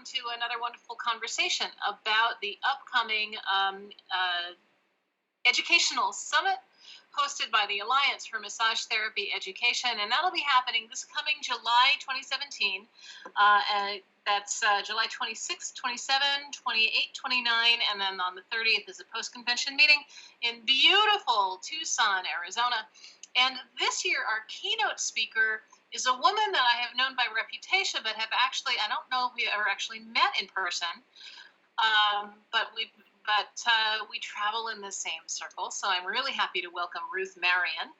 to another wonderful conversation about the upcoming educational summit hosted by the Alliance for Massage Therapy Education, and that'll be happening this coming July 2017. That's July 26, 27, 28, 29, and then on the 30th is a post-convention meeting in beautiful Tucson, Arizona. And this year, our keynote speaker is a woman that I have known by reputation, but have actually, I don't know if we ever actually met in person, but we travel in the same circle. So I'm really happy to welcome Ruth Marion.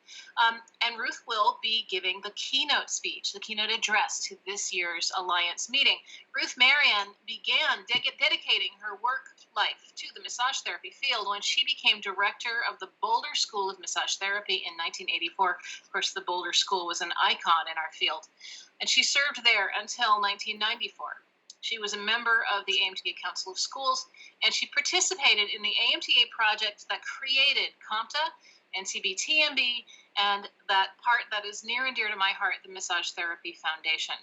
And Ruth will be giving the keynote speech, the keynote address to this year's Alliance meeting. Ruth Marion began dedicating her work life to the massage therapy field when she became director of the Boulder School of Massage Therapy in 1984. Of course, the Boulder School was an icon in our field. And she served there until 1994. She was a member of the AMTA Council of Schools, and she participated in the AMTA project that created COMTA, NCBTMB, and that part that is near and dear to my heart, the Massage Therapy Foundation.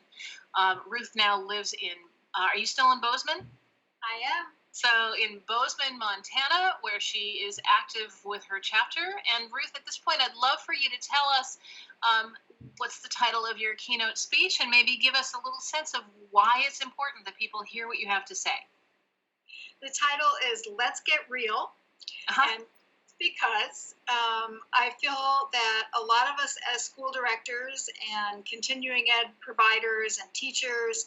Ruth now lives in, are you still in Bozeman? I am. So in Bozeman, Montana, where she is active with her chapter. And Ruth, at this point, I'd love for you to tell us what's the title of your keynote speech, and maybe give us a little sense of why it's important that people hear what you have to say. The title is Let's Get Real. And because I feel that a lot of us as school directors and continuing ed providers and teachers,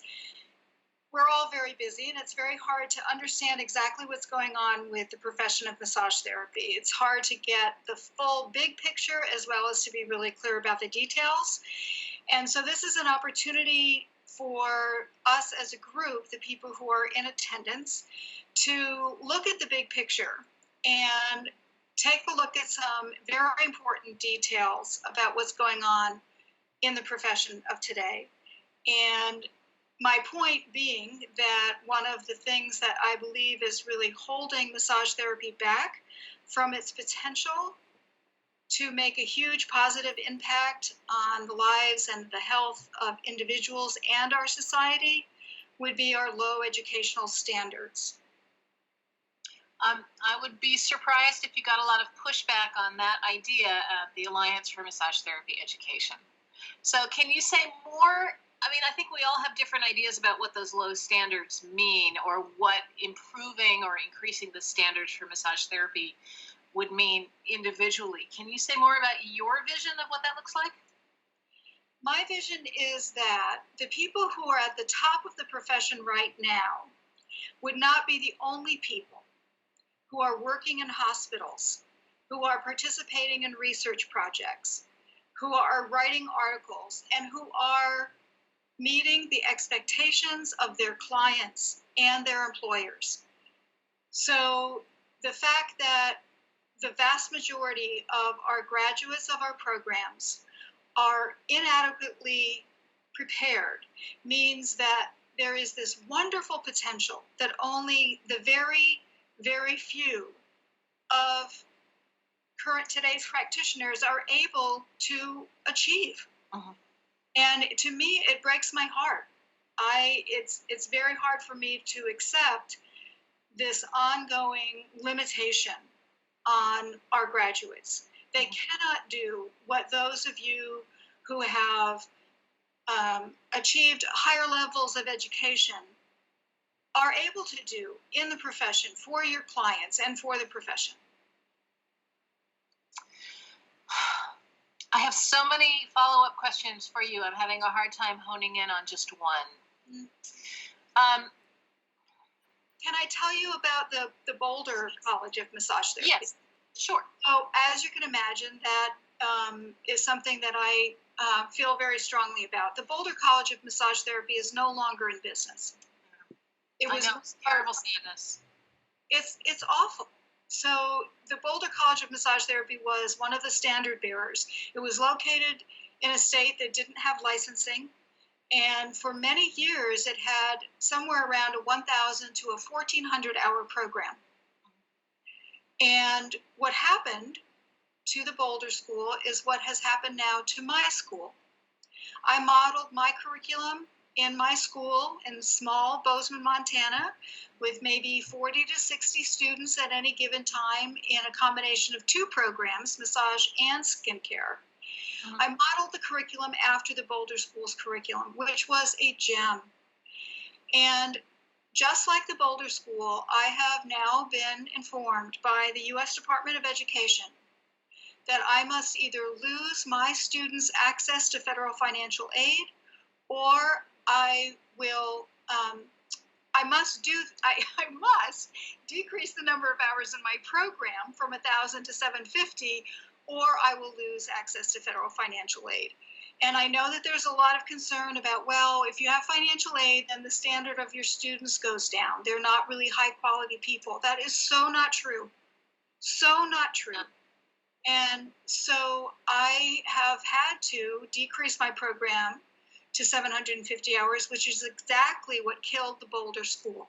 we're all very busy, and it's very hard to understand exactly what's going on with the profession of massage therapy. It's hard to get the full big picture as well as to be really clear about the details. And so this is an opportunity for us as a group, the people who are in attendance, to look at the big picture and take a look at some very important details about what's going on in the profession of today. And my point being that one of the things that I believe is really holding massage therapy back from its potential to make a huge positive impact on the lives and the health of individuals and our society would be our low educational standards. I would be surprised if you got a lot of pushback on that idea at the Alliance for Massage Therapy Education. So can you say more? I mean, I think we all have different ideas about what those low standards mean, or what improving or increasing the standards for massage therapy would mean individually. Can you say more about your vision of what that looks like? My vision is that the people who are at the top of the profession right now would not be the only people who are working in hospitals, who are participating in research projects, who are writing articles, and who are meeting the expectations of their clients and their employers. So the fact that the vast majority of our graduates of our programs are inadequately prepared means that there is this wonderful potential that only the very, very few of today's practitioners are able to achieve. Uh-huh. And to me, it breaks my heart. It's very hard for me to accept this ongoing limitation on our graduates. They cannot do what those of you who have achieved higher levels of education are able to do in the profession for your clients and for the profession. I have so many follow-up questions for you. I'm having a hard time honing in on just one. Can I tell you about the Boulder College of Massage Therapy? Yes, sure. Oh, as you can imagine, that is something that I feel very strongly about. The Boulder College of Massage Therapy is no longer in business. It was terrible sadness. It's awful. So the Boulder College of Massage Therapy was one of the standard bearers. It was located in a state that didn't have licensing. And for many years, it had somewhere around a 1,000 to a 1,400 hour program. And what happened to the Boulder School is what has happened now to my school. I modeled my curriculum in my school in small Bozeman, Montana, with maybe 40 to 60 students at any given time in a combination of two programs, massage and skincare. I modeled the curriculum after the Boulder School's curriculum, which was a gem. And just like the Boulder School, I have now been informed by the U.S. Department of Education that I must either lose my students' access to federal financial aid, or I must decrease the number of hours in my program from 1,000 to 750, or I will lose access to federal financial aid. And I know that there's a lot of concern about, well, if you have financial aid, then the standard of your students goes down. They're not really high quality people. That is so not true. So not true. And so I have had to decrease my program to 750 hours, which is exactly what killed the Boulder School.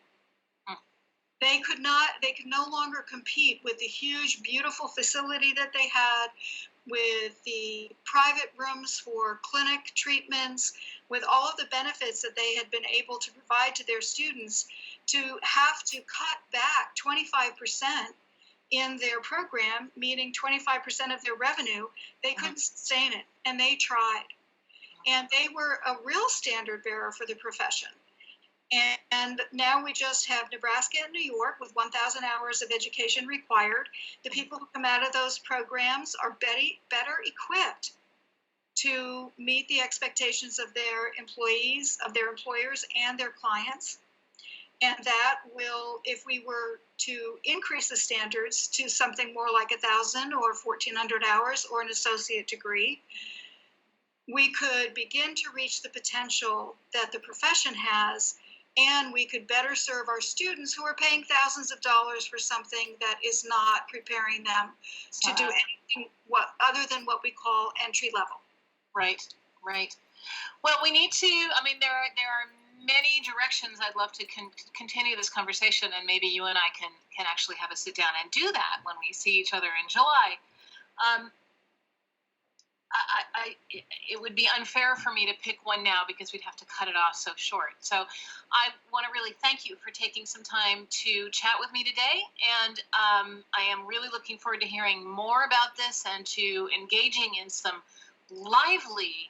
They could no longer compete with the huge, beautiful facility that they had, with the private rooms for clinic treatments, with all of the benefits that they had been able to provide to their students, to have to cut back 25% in their program, meaning 25% of their revenue. They couldn't sustain it, and they tried. And they were a real standard bearer for the profession. And now we just have Nebraska and New York with 1,000 hours of education required. The people who come out of those programs are better equipped to meet the expectations of their employees, of their employers, and their clients. And that will, if we were to increase the standards to something more like 1,000 or 1,400 hours or an associate degree, we could begin to reach the potential that the profession has, and we could better serve our students who are paying thousands of dollars for something that is not preparing them to do anything other than what we call entry level. Right. Well, we need to, there are many directions I'd love to continue this conversation, and maybe you and I can actually have a sit down and do that when we see each other in July. It would be unfair for me to pick one now because we'd have to cut it off so short. So I want to really thank you for taking some time to chat with me today. And I am really looking forward to hearing more about this and to engaging in some lively,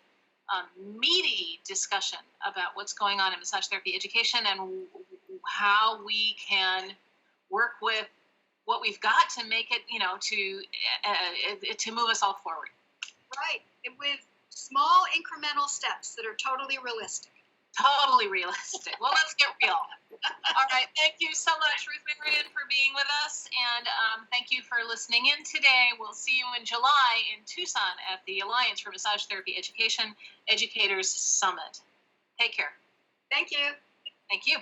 meaty discussion about what's going on in massage therapy education and how we can work with what we've got to make it, to move us all forward. Right, with small incremental steps that are totally realistic. Totally realistic. Well, let's get real. All right, thank you so much, Ruth Marion, for being with us, and thank you for listening in today. We'll see you in July in Tucson at the Alliance for Massage Therapy Education Educators Summit. Take care. Thank you. Thank you.